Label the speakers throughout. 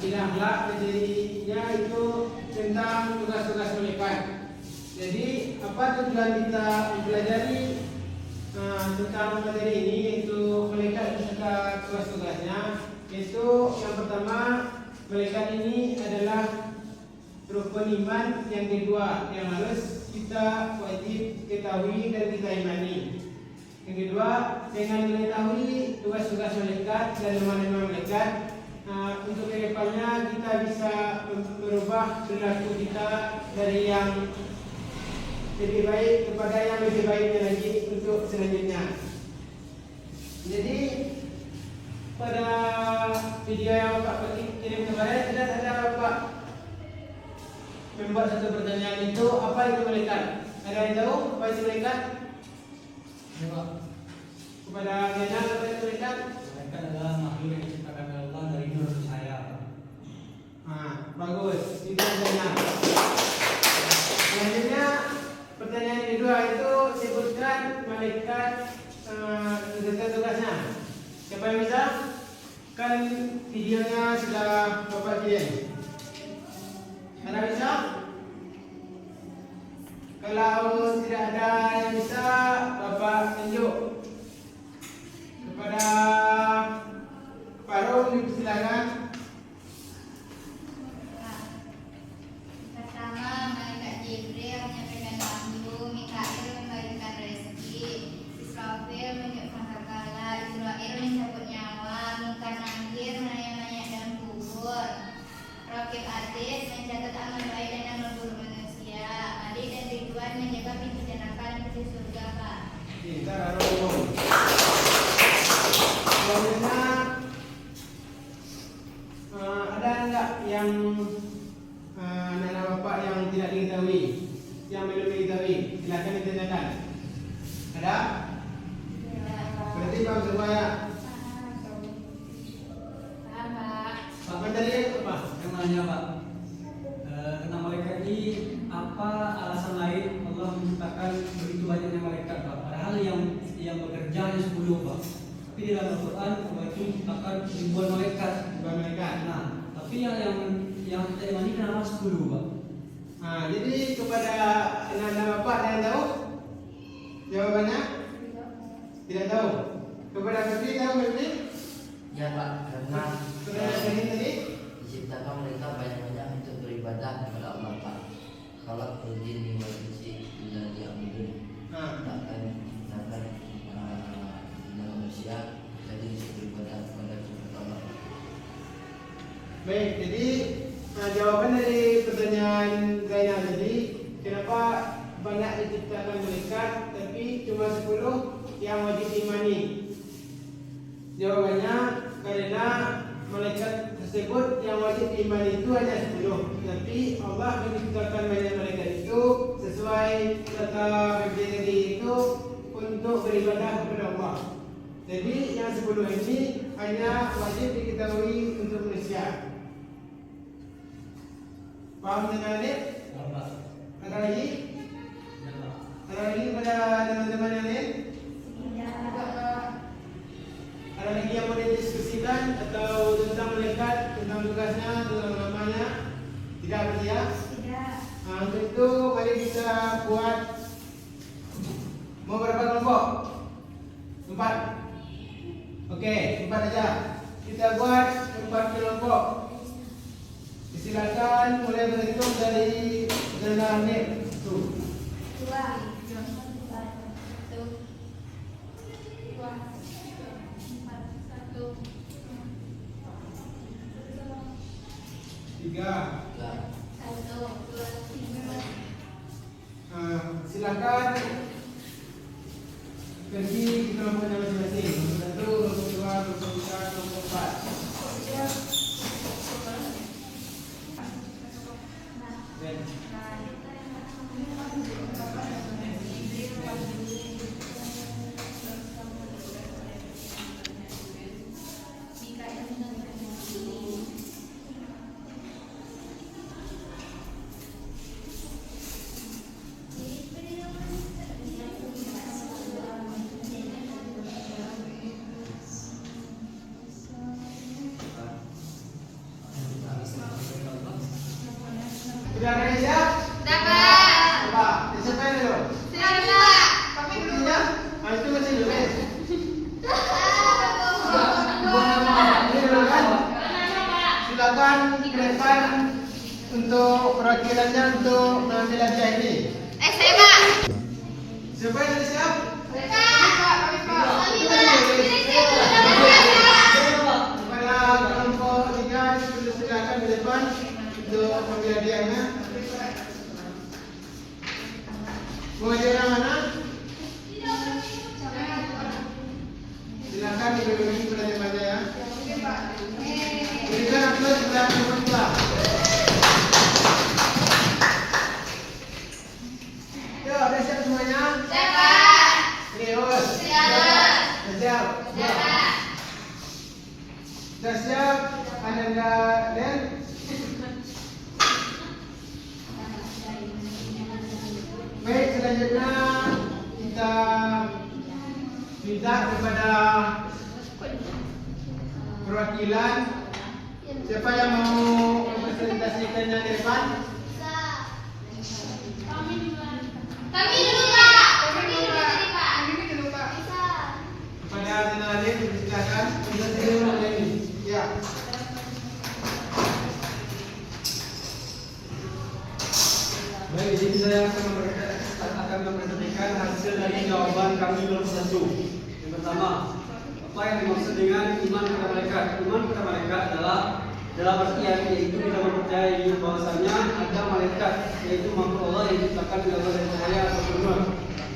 Speaker 1: Tidak kelak menjadinya itu tentang tugas-tugas malaikat. Jadi apa tujuan kita mempelajari tentang materi ini, yaitu malaikat beserta tugas-tugasnya. Yaitu yang pertama, malaikat ini adalah rukun iman. Yang kedua, yang harus kita wajib ketahui dan kita imani. Yang kedua, dengan mengetahui tugas-tugas malaikat dan nama-nama malaikat, untuk kedepannya kita bisa merubah perilaku kita dari yang lebih baik kepada yang lebih baiknya lagi untuk selanjutnya. Jadi pada video yang Bapak kirim kemarin ada Bapak membuat satu pertanyaan, itu apa itu malaikat? Ada yang tahu apa itu malaikat?
Speaker 2: Ya, Pak.
Speaker 1: Kepada Nena, apa itu malaikat?
Speaker 2: Malaikat adalah makhluk yang diciptakan oleh Allah dari nur cahaya.
Speaker 1: Bagus. Itu pertanyaan. Selanjutnya pertanyaan kedua itu sebutkan malaikat tugas-tugasnya. Siapa yang bisa? Kan videonya sudah Bapak kirim. Ada bisa? Kalau tidak ada yang bisa, Bapak tunjuk kepada Pak Rom, silakan.
Speaker 3: Pertama, malaikat Jibril menyampaikan wahyu, Mikail memberikan rezeki, Israfil menunjukkan kala, Israel mencabut nyawa, Munkar Nakir menanya-nanya dalam kubur, Raqib Atid mencatat amal baik dan amal buruk manusia, Ali dan Ridwan menjaga pintu neraka dan pintu surga, Pak.
Speaker 1: Pintar, Rom. Selanjutnya ada enggak yang anak Bapak yang tidak diketahui, yang belum diketahui? Silakan ditanyakan. Ada? Berarti Bang Surabaya. Pak Menteri apa?
Speaker 2: Yang nanya, Pak, tentang malaikat ini apa alasan lain Allah menciptakan begitu banyaknya malaikat, Pak? Padahal yang bekerja hanya 10, Pak. Tapi di dalam Al-Quran Allah itu menciptakan ribuan malaikat. Nah, tapi yang kita imani kenapa 10, Pak?
Speaker 1: Jadi kepada anak-anak Bapak ada yang tahu? Jawabannya? Tidak tahu. Kepada Menteri tahu, Menteri?
Speaker 4: Ya, Pak, karena
Speaker 1: Saudara tadi?
Speaker 4: diciptakan mereka banyak-banyak untuk beribadah kepada Allah, Pak. Kalau jin wal insi illa liya'budun. Takkan manusia jadi bisa beribadah kepada Allah.
Speaker 1: Baik, jadi jawaban dari pertanyaan Zainal tadi, kenapa banyak diciptakan malaikat tapi cuma 10 yang wajib diimani? Jawabannya karena malaikat tersebut yang wajib diimani itu hanya 10, tapi Allah menciptakan banyak malaikat itu sesuai kata Nabi itu untuk beribadah kepada Allah. Jadi yang 10 ini hanya wajib diketahui untuk manusia. Paham dengan ini?
Speaker 2: Ya, Pak.
Speaker 1: Ada lagi?
Speaker 2: Ya, Pak.
Speaker 1: Ada lagi pada teman-teman yang lain? Ada lagi yang mau didiskusikan atau tentang malaikat, tentang tugasnya, tentang namanya? Tidak, berarti ya?
Speaker 3: Tidak.
Speaker 1: Untuk itu mari kita buat, mau berapa kelompok? 4. Oke, 4 aja. Kita buat 4 kelompok. Silakan mulai berhitung dari Zainal Nim. Tuh.
Speaker 3: 2
Speaker 1: 3.
Speaker 4: Lah,
Speaker 1: Silakan pergi ke kelompoknya masing-masing. Kelompok 1, kelompok 2, kelompok 3, kelompok 4. untuk perwakilannya untuk mengambil hadiah ini.
Speaker 3: Saya Pak.
Speaker 1: Siapa yang siap? Kepada kelompok 3 silakan di depan untuk mengambil hadiahnya. Mau hadiah yang mana? Silakan dibagi kepada tempatnya ya. Berikan aplaus kepada nomor 2. Yo, udah siap semuanya?
Speaker 3: Siap Pak.
Speaker 1: Serius?
Speaker 3: Siap.
Speaker 1: Siap.
Speaker 3: Siap Pak.
Speaker 1: Sudah siap? Ada enggak, Den? Baik, selanjutnya kita minta kepada perwakilan siapa yang mau mempresentasikannya di depan?
Speaker 3: Kami dulu Pak. Kami dulu Pak. Bisa.
Speaker 1: Kepada Adin, silakan presentasikan ini. Ya.
Speaker 2: Baik, jadi saya akan mempresentasikan hasil dari jawaban kami nomor 1. Yang pertama, apa yang dimaksud dengan iman kepada malaikat? Iman kepada malaikat adalah dalam artian yaitu kita mempercayai bahwasanya ada malaikat, yaitu makhluk Allah yang diciptakan di atas cahaya atau nur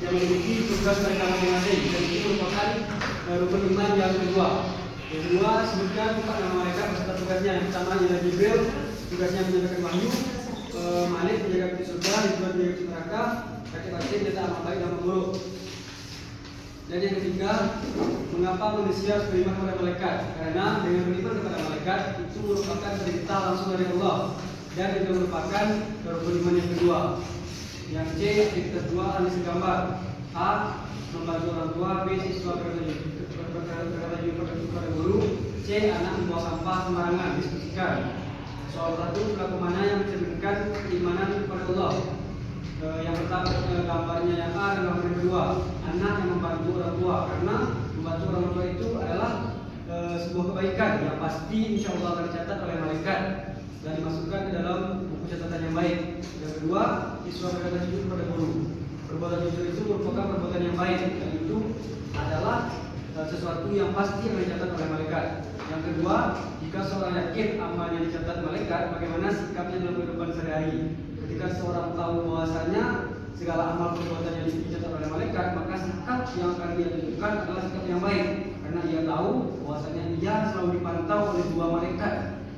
Speaker 2: yang memiliki tugas mereka masing-masing, dan itu merupakan rukun iman yang kedua. Yang kedua, sebutkan 4 nama malaikat beserta tugasnya. Yang pertama adalah Jibril, tugasnya menyampaikan wahyu. Malik menjaga pintu surga, Ridwan menjaga pintu neraka, kakek batin menjaga amal baik dan amal buruk. Dan yang ketiga, mengapa manusia harus beriman kepada malaikat? Karena dengan beriman kepada malaikat itu merupakan perintah langsung dari Allah, dan itu merupakan rukun iman yang kedua. Yang C, aktivitas 2 analisis gambar. A, membantu orang tua. B, siswa berkata jujur kepada guru. C, anak membawa sampah sembarangan, diskusikan. Soal 1, pelaku mana yang mencerminkan keimanan kepada Allah? Yang pertama, gambarnya yang A dan gambar yang kedua, anak yang membantu orang tua. Karena membantu orang tua itu adalah sebuah kebaikan yang pasti insya Allah akan dicatat oleh malaikat dan dimasukkan ke dalam buku catatan yang baik. Yang kedua, siswa berkata jujur kepada guru. Perbuatan jujur itu merupakan perbuatan yang baik, dan itu adalah sesuatu yang pasti akan dicatat oleh malaikat. Yang kedua, jika seorang yakin amalnya dicatat malaikat, bagaimana sikapnya dalam kehidupan sehari-hari? Ketika seorang tahu bahwasanya segala amal perbuatan yang dicatat oleh malaikat, maka sikap yang akan dia tunjukkan adalah sikap yang baik, karena ia tahu bahwasanya ia selalu dipantau oleh 2 malaikat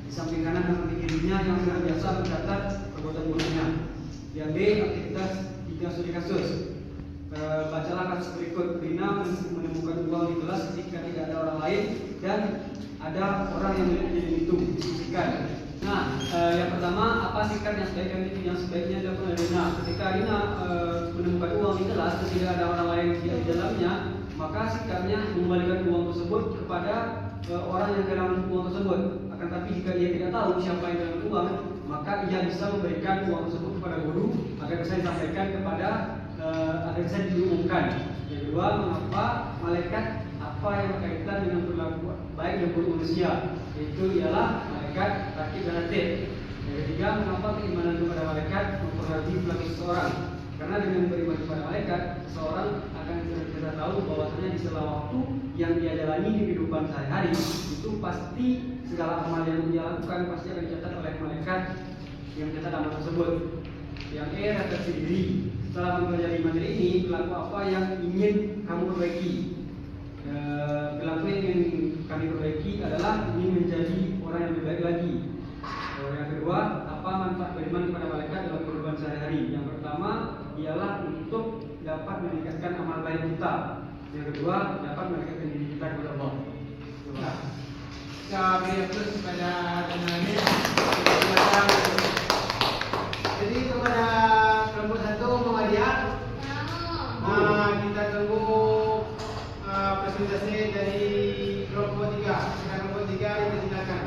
Speaker 2: di samping kanan dan samping kirinya yang senantiasa mencatat perbuatan buruknya. Yang B, aktivitas 3 studi kasus. Bacalah kasus berikut. Rina menemukan uang di kelas ketika tidak ada orang lain dan ada orang yang melihat itu diskusikan. Nah, yang pertama, apa sikap yang sebaiknya dilakukan oleh Rina? Ketika Rina menemukan uang di kelas dan tidak ada orang lain di dalamnya, maka sikapnya mengembalikan uang tersebut kepada orang yang dalam uang tersebut. Akan tapi jika dia tidak tahu siapa yang dalam uang, maka ia bisa memberikan uang tersebut kepada guru agar bisa disampaikan kepada agar bisa diumumkan. Yang kedua, mengapa malaikat apa yang berkaitan dengan perilaku baik dan buruk manusia? Itu ialah malaikat rakib dan atid. Yang ketiga, mengapa keimanan kepada malaikat mempengaruhi perilaku seseorang? Karena dengan beriman kepada malaikat, seseorang akan kita tahu bahwasanya di segala waktu yang dia jalani di kehidupan sehari-hari itu pasti segala amal yang dia lakukan pasti akan dicatat oleh malaikat yang mencatat amal tersebut. Yang E, refleksi diri. Setelah mempelajari materi ini, perilaku apa yang ingin kamu perbaiki? Perilaku yang ingin kami perbaiki adalah ingin menjadi orang yang lebih baik lagi. Yang kedua, apa manfaat beriman kepada malaikat dalam kehidupan sehari-hari? Yang pertama ialah untuk dapat meningkatkan amal baik kita. Yang kedua, dapat meningkatkan diri kita kepada Allah.
Speaker 1: Kita beri aplaus kepada Daniel. Jadi kepada kelompok 1 mau hadiah? Kita tunggu presentasi dari kelompok 3. Kelompok 3 dipersilakan.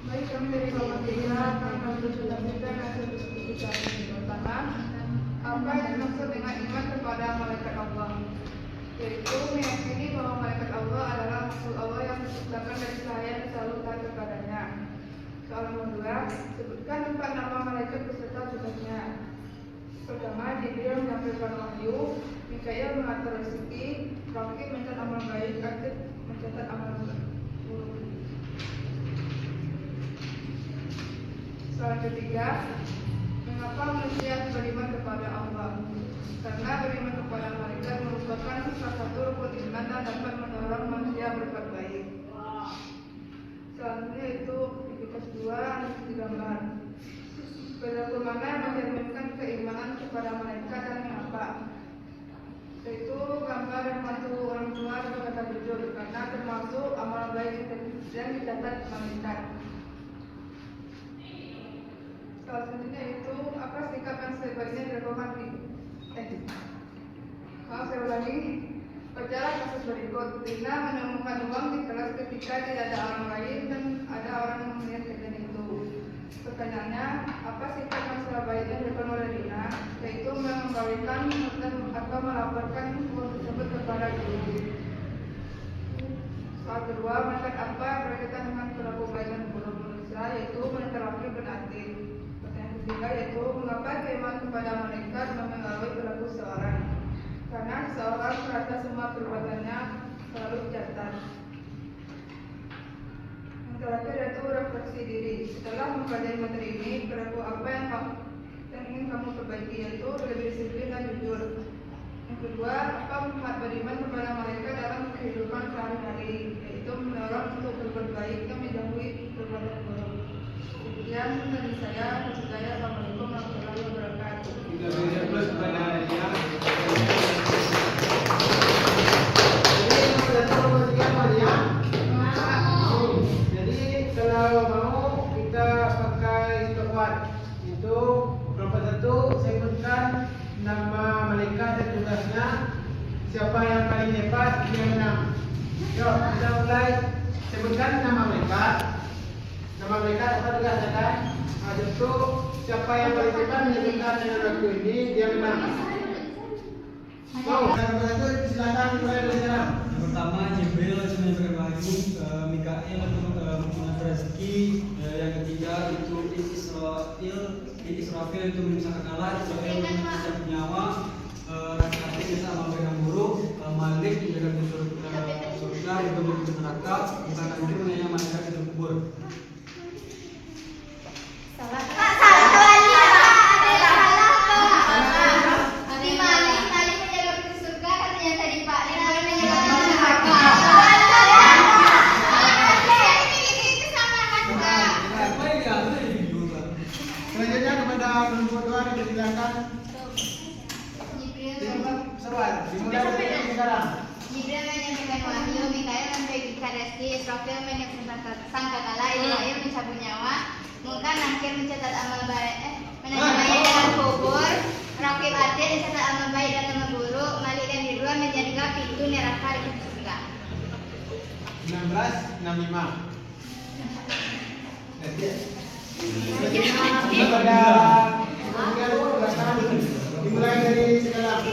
Speaker 5: Baik, kami dari kelompok 3 akan menunjukkan hasil diskusi kami. Pertama, Apa yang dimaksud dengan iman kepada malaikat Allah? Yaitu meyakini bahwa malaikat Allah adalah makhluk Allah yang diciptakan dari cahaya yang selalu taat kepadanya. Soal nomor 2, sebutkan 4 nama malaikat beserta tugasnya. Pertama, Jibril menyampaikan wahyu, Mikail mengatur rezeki, Raqib mencatat amal baik, Atid mencatat amal buruk. Soal ketiga, mengapa manusia beriman kepada Allah? Karena beriman kepada malaikat merupakan salah satu rukun iman dan dapat mendorong manusia berbuat baik. Selanjutnya itu aktivitas 2, analisis gambar. Bagaimana mencerminkan keimanan kepada malaikat dan mengapa? Yaitu gambar yang membantu orang tua dan kata jujur, karena termasuk amal baik yang dicatat malaikat. Selanjutnya itu apa sikap yang sebaiknya dilakukan saya ulangi. Bacalah kasus berikut. Rina menemukan uang di kelas ketika tidak ada orang lain dan ada orang yang melihat kejadian itu. Pertanyaannya, apa sikap yang sebaiknya dilakukan oleh Rina? Yaitu mengembalikan atau melaporkan uang tersebut kepada guru. Soal kedua, menurut apa berkaitan dengan perilaku baik dan buruk manusia, yaitu menurut Raqib dan Atid. Pertanyaan ketiga yaitu mengapa keimanan kepada malaikat mempengaruhi perilaku seorang? Karena seorang merasa semua perbuatannya selalu dicatat. Yang terakhir yaitu refleksi diri. Setelah mempelajari materi ini, perilaku apa yang ingin kamu perbaiki, yaitu lebih disiplin dan jujur. Yang kedua, apa manfaat beriman kepada malaikat dalam kehidupan sehari-hari, yaitu mendorong untuk berbuat baik dan menjauhi perbuatan buruk. Demikian dari saya. Assalamualaikum warahmatullahi wabarakatuh.
Speaker 1: Kita berikan plus kepada dia. Jadi kalau mau kita pakai stopwatch itu kelompok 1 sebutkan nama malaikat dan tugasnya. Siapa yang paling cepat dia menang. Yuk kita mulai. Sebutkan nama malaikat. Nama malaikat apa tugasnya kan? Ada itu siapa yang paling cepat menyebutkan dengan waktu ini dia menang. Oh, nomor 1 silakan mulai dari sekarang.
Speaker 2: Yang pertama Jibril menyampaikan wahyu, Mikail mengatur rezeki, yang ketiga itu Israfil itu memisahkan alat, Israfil memisahkan nyawa, Atid itu amal baik dan buruk, Malik menjaga surga, itu menuju neraka, bukan nanti menanya malaikat itu kubur.
Speaker 1: Selanjutnya kepada kelompok 2 dipersilakan. Soal dimulai dari sekarang.
Speaker 3: Jibril menyampaikan wahyu, Mikail memberikan rezeki, Israfil menyampaikan sangkakala, Israfil mencabut nyawa, Munkar Nakir mencatat amal baik, menanyai dalam kubur, Raqib Atid mencatat amal baik dan amal buruk, Malik dan Ridwan menjaga pintu neraka di surga.
Speaker 1: 16, 65. Kepada dimulai dari sekarang.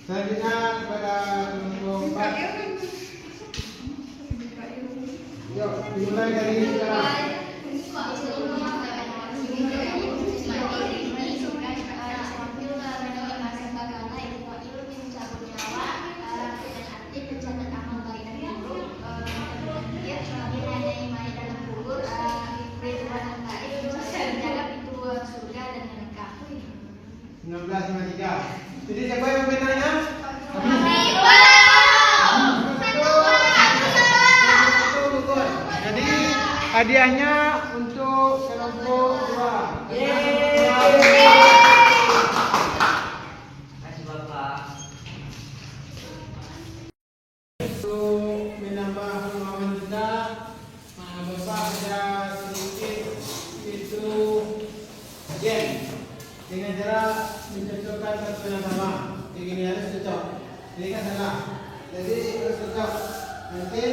Speaker 1: Selanjutnya kepada kelompok 4. Yuk, dimulai dari sekarang. Jadi siapa yang menanya? Jadi hadiahnya untuk kelompok 2.
Speaker 4: Kasih Bapak.
Speaker 1: Untuk menambah pengalaman kita, Bapak dengan cara mencocokkan kartu yang sama. Yang ini harus cocok. Ini kan salah. Jadi harus cocok. Nanti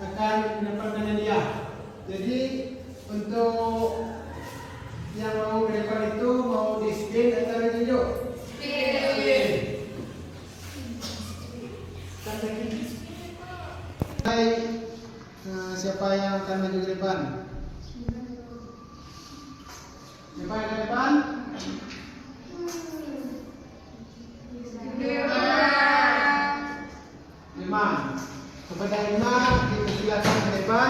Speaker 1: akan mendapatkan dia. Jadi untuk yang mau berdepan itu mau di spin atau ditunjuk? Spin. Hai, siapa yang akan maju ke depan? Siapa yang ke depan? Lima. Kepada lima dipersilakan ke depan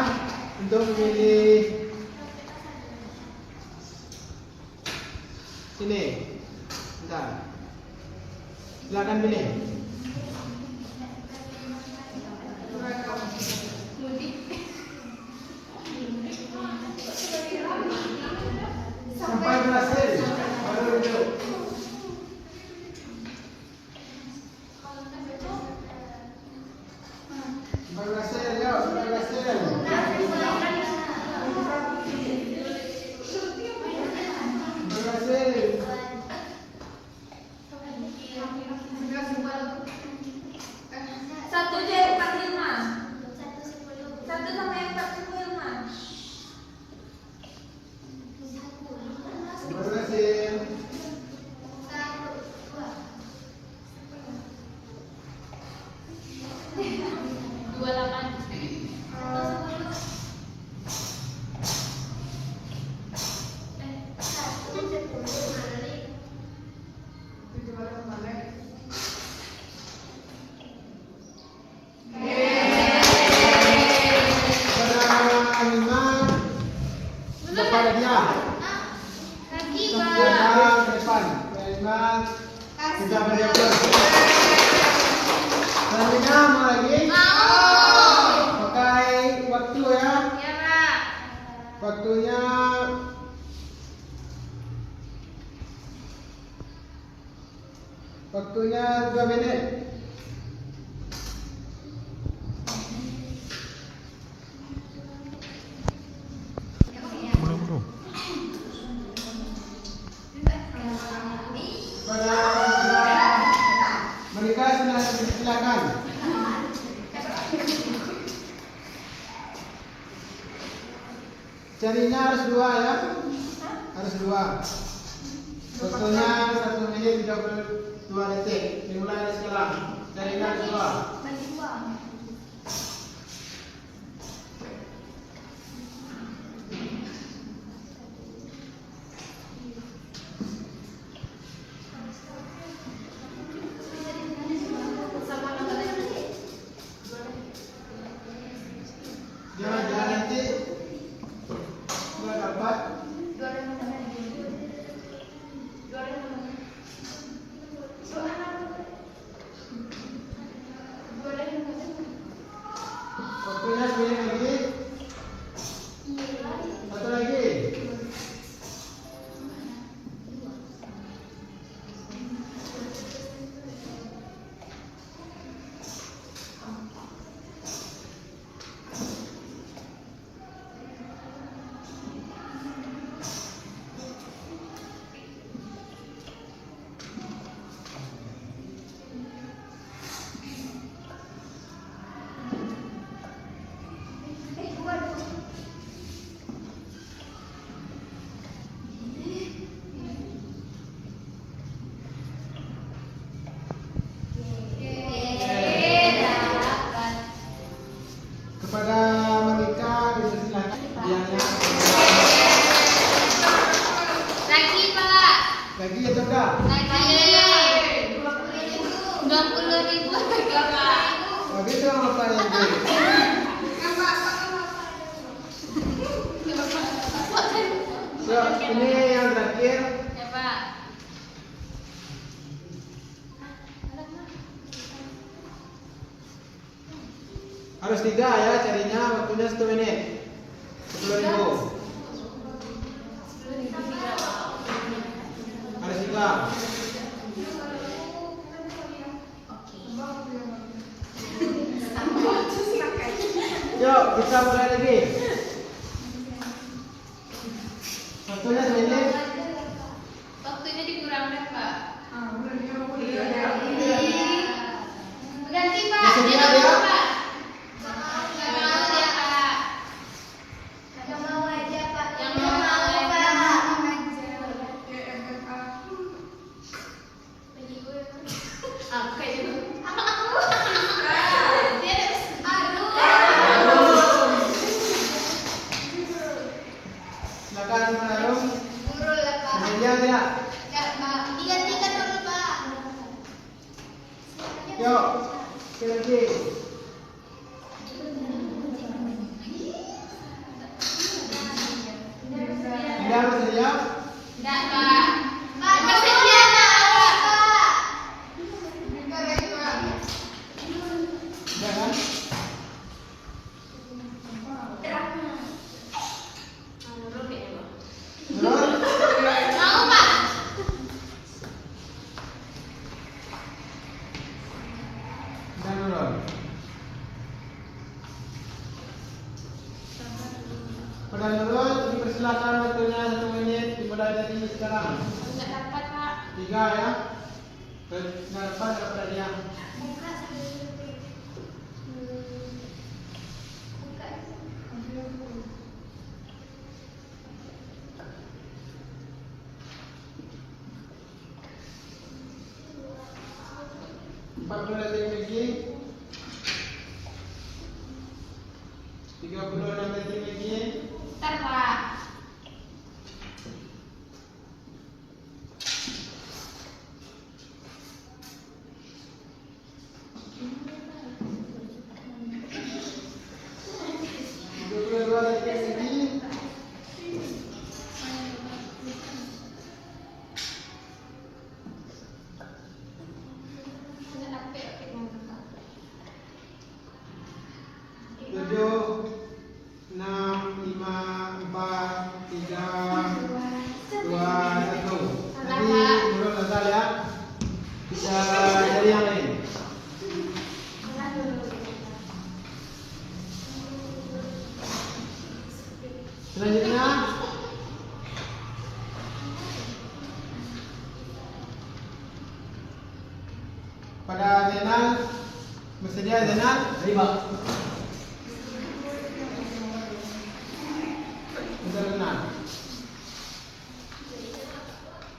Speaker 1: untuk memilih sini. Bentar. Silakan pilih. Sampai berhasil baru duduk. Sampai berhasil, yuk, sampai berhasil. Sampai berhasil.
Speaker 5: Satu jadi 45. Satu sama yang 45.
Speaker 1: Sampai berhasil. Sudah berjauh. Selanjutnya mau lagi? Pakai waktu ya. Waktunya Waktunya 2 menit. Mereka silakan. Carinya harus 2 ya. Harus 2. Waktunya 1 menit 32 detik. Dimulai dari sekarang. Carinya harus 2. Jangan nanti nggak dapat. Waktunya 1 menit lagi. 1 lagi. Kepada mereka dipersilakan hadiahnya. Lagi atau enggak?
Speaker 3: 20.000
Speaker 1: Habis dong apa lagi? So, ini yang terakhir. Harus 3 ya carinya, waktunya 1 menit. 10.000. Harus 3. Yuk kita mulai lagi. Waktunya 1 menit. Bersedia tidak?
Speaker 3: Enggak, Pak. Digantikan dulu, Pak.
Speaker 1: Yuk, sekali lagi. Tidak bersedia?
Speaker 3: Enggak, Pak. Pak, bersedia enggak, Pak?
Speaker 5: Bentar lagi, Pak.
Speaker 1: Tidak kan? Menurut?
Speaker 3: Mau, Pak?
Speaker 1: Tidak menurut. Pada menurut, dipersilakan waktunya 1 menit dimulai dari sekarang.
Speaker 3: Enggak dapat, Pak.
Speaker 1: 3 ya. Tidak dapat daripada dia.
Speaker 3: Buka.
Speaker 1: Empat 40 detik lagi. 36 detik lagi.
Speaker 3: Bentar, Pak.
Speaker 1: Selanjutnya pada Zainal, bersedia Zainal?
Speaker 2: Terima.
Speaker 1: Bentar Zainal.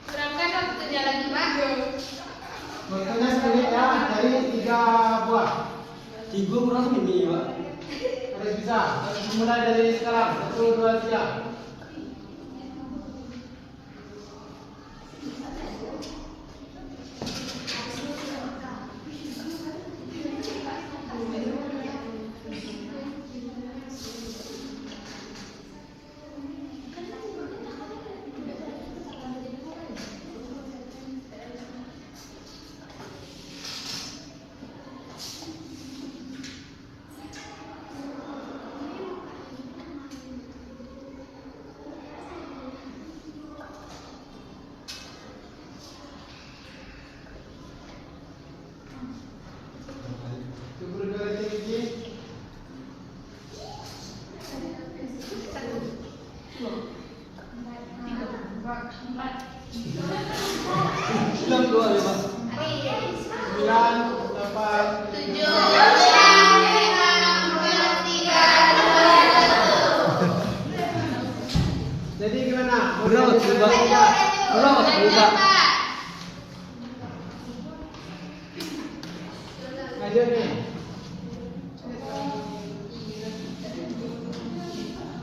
Speaker 3: Berangkat waktunya lagi, Pak.
Speaker 1: Waktunya 10 menit ya, dari 3 buah.
Speaker 2: 3 kurang ini, Pak.
Speaker 1: Harus bisa. Harus mulai dari sekarang. 1, 2, 3.
Speaker 2: Bilang 2 ya, Pak.
Speaker 1: 9, 8,
Speaker 3: 7, 3, 2, 1.
Speaker 1: Jadi gimana?
Speaker 2: Bro, coba. Bro, coba.
Speaker 1: Lanjut nih.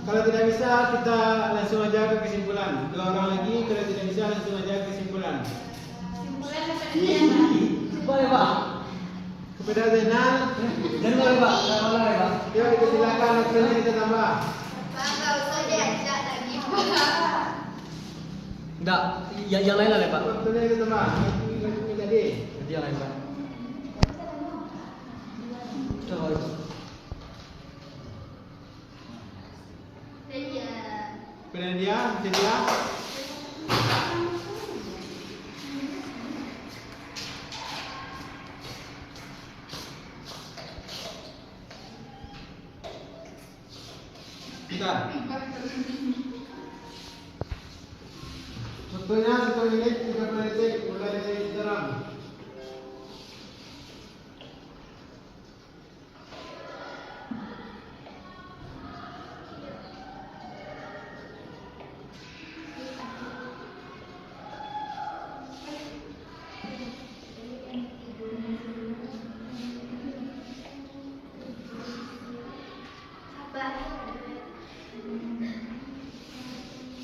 Speaker 1: Kalau tidak bisa kita langsung aja ke kesimpulan. 2 orang lagi, kalau tidak bisa langsung aja ke kesimpulan.
Speaker 2: Coba ya, Pak.
Speaker 1: Kepada Zainal,
Speaker 2: Jangan boleh, Pak. Jangan boleh, Pak.
Speaker 1: yuk dipersilakan waktunya kita tambah.
Speaker 3: Pak, nggak usah diajak lagi, Pak.
Speaker 2: Enggak, yang lain lah, Pak.
Speaker 1: Waktunya kita tambah. Ini tadi.
Speaker 2: Jadi yang lain, Pak. Coba.
Speaker 3: Iya.
Speaker 1: Kepada dia, bersedia? Bentar. Waktunya 1 menit 30 detik mulai dari sekarang.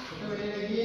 Speaker 1: Satu menit lagi.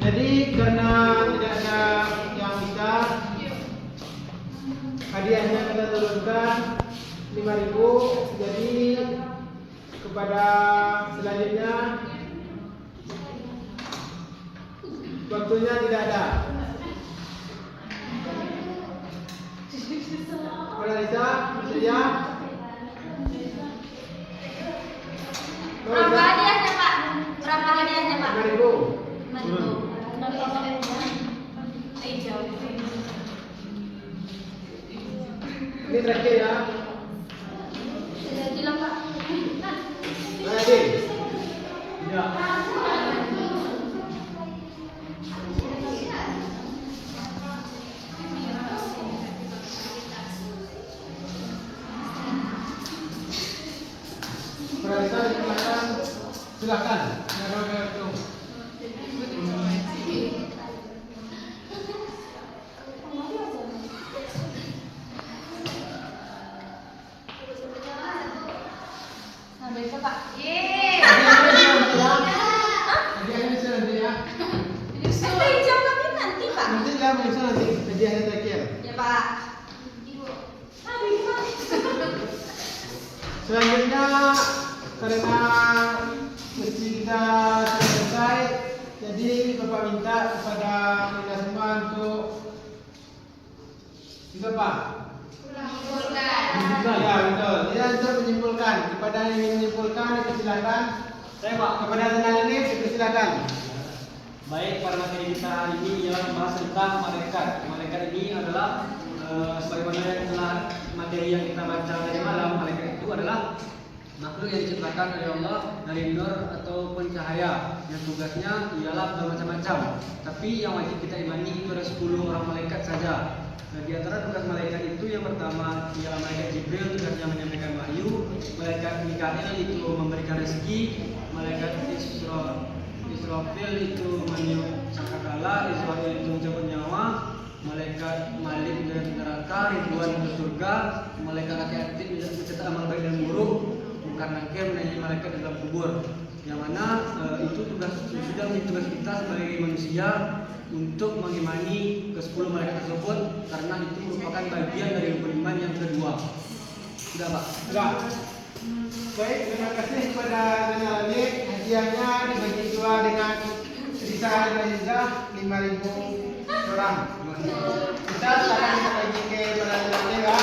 Speaker 1: Jadi karena tidak ada yang bisa, hadiahnya kita turunkan 5.000. Jadi kepada selanjutnya waktunya tidak ada. Pada Risa, bersedia?
Speaker 3: Berapa hadiahnya Pak? Berapa hadiahnya Pak?
Speaker 1: 5.000. Ini terakhir ya.
Speaker 3: Sudah bilang Pak.
Speaker 1: Lagi.
Speaker 2: Ya.
Speaker 1: Perhatikan silakan. Silakan.
Speaker 3: Sampai ke Pak. Yeay.
Speaker 1: Hadiahnya selanjutnya.
Speaker 3: Ada hijau tapi nanti Pak.
Speaker 1: Nanti lah menyusul nanti hadiahnya terakhir.
Speaker 3: Ya Pak. Habis Pak.
Speaker 1: Selanjutnya karena mesti kita selesai, jadi Bapak minta kepada kita semua untuk itu Pak.
Speaker 3: Menyimpulkan.
Speaker 1: Ya betul. Tidak untuk menyimpulkan. Kepada yang ingin menyimpulkan, dipersilakan.
Speaker 2: Saya Pak.
Speaker 1: Kepada tenaga ini dipersilakan.
Speaker 2: Baik, pada materi kita hari ini ialah membahas tentang malaikat. Malaikat ini adalah sebagaimana yang telah materi yang kita baca tadi malam, malaikat itu adalah makhluk yang diciptakan oleh Allah dari nur ataupun cahaya yang tugasnya ialah bermacam-macam. Tapi yang wajib kita imani itu ada 10 orang malaikat saja. Nah, di antara tugas malaikat itu yang pertama ialah malaikat Jibril, tugasnya menyampaikan wahyu. Malaikat Mikail itu memberikan rezeki. Malaikat Israfil itu meniup sangkakala. Israfil itu mencabut nyawa. Malaikat Malik dari neraka, Ridwan ke surga. Malaikat Atid mencatat amal baik dan buruk. Mungkar Nakir menanyai malaikat di dalam kubur. Yang mana itu sudah menjadi tugas kita sebagai manusia untuk mengimani ke-10 malaikat tersebut, karena itu merupakan bagian dari rukun iman yang kedua. Sudah Pak?
Speaker 1: Sudah. Baik, terima kasih kepada Nenek Alik. Hadiahnya dibagi dua dengan Risa dan Reza 5.000 orang. Kita akan bagi ke para Nenek Alik ya.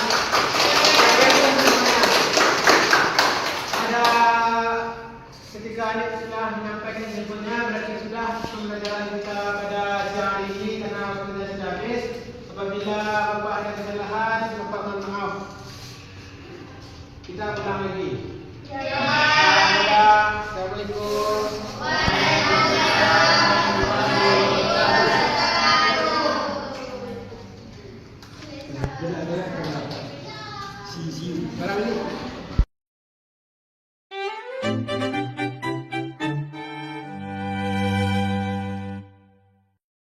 Speaker 1: Ada ketika Adik sudah menyampaikan infonya, berarti sudah pembelajaran kita pada siang hari ini karena waktunya sudah habis. Apabila Bapak ada kesalahan, Bapak mohon maaf. Kita ulang lagi. Assalamualaikum.
Speaker 2: See you.
Speaker 1: Barang ini.